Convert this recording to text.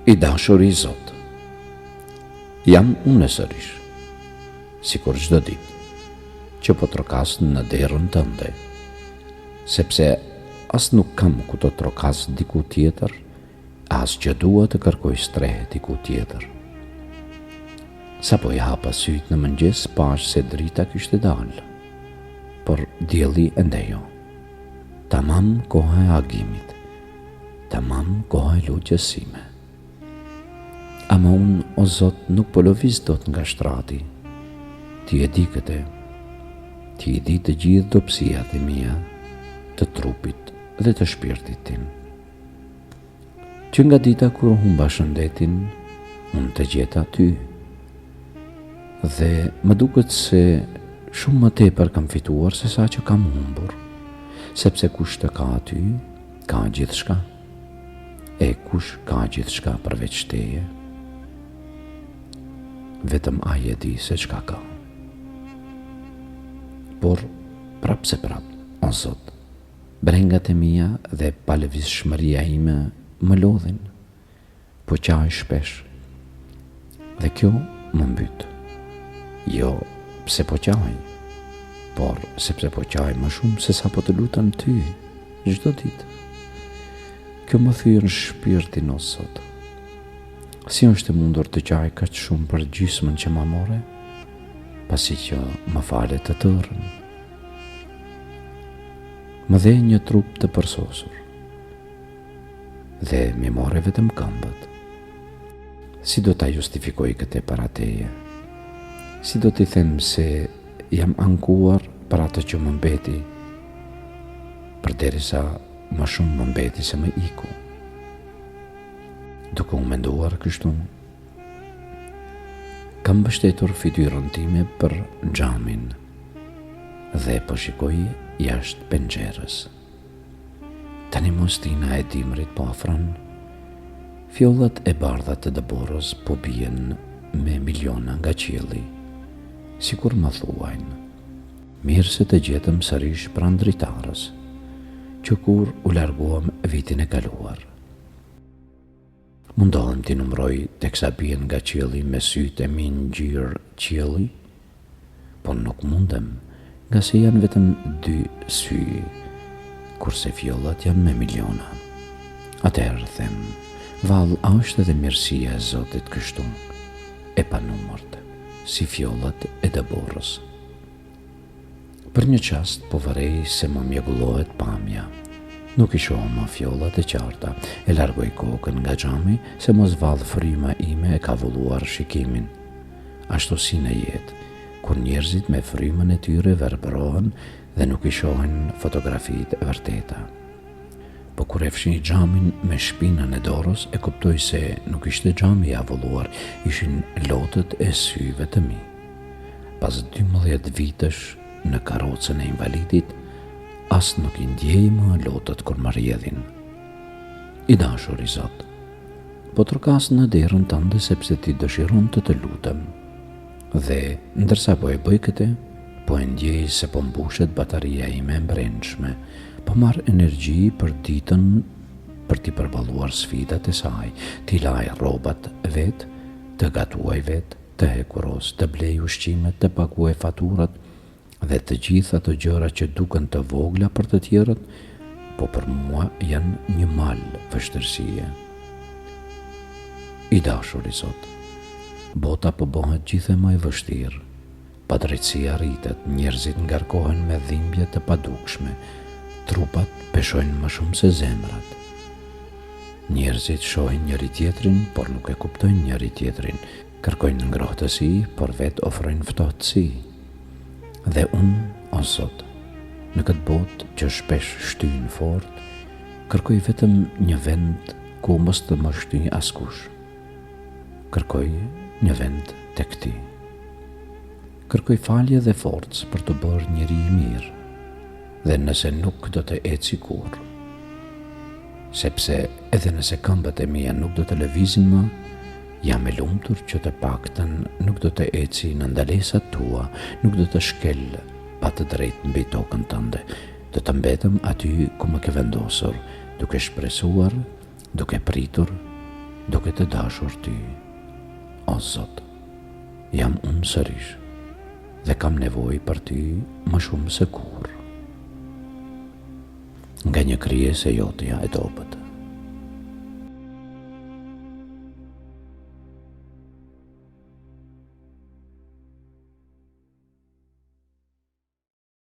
I dashur i Zot, jam unë sërish, sikur çdo ditë, që po trokas në derën tënde, sepse as nuk kam ku të trokas diku tjetër, as që dua të kërkoj strehe diku tjetër. Sa po i hapa syt në mëngjes, pash se drita kishte dalë, por dielli ende jo. Tamam koha e agimit, tamam koha e lutjes sime. Ama unë, o Zot, nuk po lëviz dot nga shtrati. Ti e di këtë, ti e di të gjithë dobësiat e mia, të trupit dhe të shpirtit tim. Që nga dita kur humba shëndetin, unë të gjeta ty. Dhe më duket se shumë më tepër kam fituar se sa që kam humbur, sepse kush të ka aty, ka gjithçka. E kush ka gjithçka përveç teje? Vetëm ai e di se çka ka. Por, prap se prap, o Zot, brengat e mia dhe palëvizshmëria ime më lodhin, po qaj shpesh, dhe kjo më mbyt. Jo pse po qaj, por sepse po qaj më shumë se sa po të lutem ty, çdo ditë. Kjo më thyrën shpirtin, o Zot. Si është e mundur të qaj kaq shumë për gjysmën që ma more, pasi që më fale të tërën. Më dhe një trup të përsosur, dhe mi more vetëm këmbët. Si do ta justifikoj këtë para teje? Si do t'i them se jam ankuar për atë që më mbeti, përderisa më shumë më mbeti se më iku? Duke u menduar kështu, kam mbështetur fytyrën time për xhamin dhe po shikoj jashtë penxherës. Tani mostina e dimrit po afron, fjollat e bardha të dëborës po bien me miliona nga qielli, sikur më thuajnë, mirë se të gjetëm sërish pranë dritarës, që kur u larguam vitin e kaluar. Mundohem t'i numroj teksa bien nga qielli me sytë e mi ngjyrë qielli, por nuk mundem, nga se janë vetëm 2 sy, kurse fjollat janë me miliona. Atëherë them, vallë, a është edhe mirësia e Zotit kështu, e panumërt, si fjollat e dëborës. Për një qast po vërej se më mjegullohet pamja. Nuk i shohëm më fjollat e qarta, e largoj kokën nga xhami se mos vallë fryma ime e ka vulluar shikimin. Ashtu si në jetë, kur njerëzit me frymën e tyre verbrohen dhe nuk i shohin fotografitë e vërteta. Po kur e fshi xhamin me shpinën e dorës, e kuptoj se nuk ishte xhami i avulluar, ishin lotët e syve të mi. Pas 12 vitesh në karrocën e invalidit, as nuk i ndjej më lotët kur më rjedhin. I dashur i Zot, po trokas në derën tënde sepse ti dëshiron të lutem. Dhe ndërsa po e bëj këtë, po e ndjej se po mbushet bataria ime e brendshme, po marr energji për ditën për t'i përballuar sfidat e saj, t'i laj rrobat vet, të gatuaj vet, të hekuros, të blej ushqimet, të paguaj faturat, dhe të gjitha ato gjëra që duken të vogla për të tjerët, po për mua janë një mal vështirësie. I dashur i Zot, bota po bëhet gjithë më e vështirë, padrejtësia rritet, njerëzit ngarkohen me dhimbje të padukshme, trupat peshojnë më shumë se zemrat. Njerëzit shohin njëri tjetrin, por nuk e kuptojnë njëri tjetrin, kërkojnë ngrohtësi, por vetë ofrojnë ftohtësi. Dhe unë, o Zot, në këtë botë që shpesh shtyjnë fort, kërkoj vetëm një vend ku mos të më shtyjë askush. Kërkoj një vend tek ti. Kërkoj falje dhe forcë për të bërë njëri i mirë, dhe nëse nuk do të eci kur, sepse edhe nëse këmbët e mia nuk do të lëvizin më, jam e lumtur që të paktën nuk do të eci në ndalesat tua, nuk do të shkel pa të drejtë mbi tokën tënde, do të mbetem aty ku më ke vendosur, duke shpresuar, duke pritur duke të dashur ty. O Zot, jam unë sërish dhe kam nevojë për ty më shumë se kur. Nga një krijese jotja e dobët.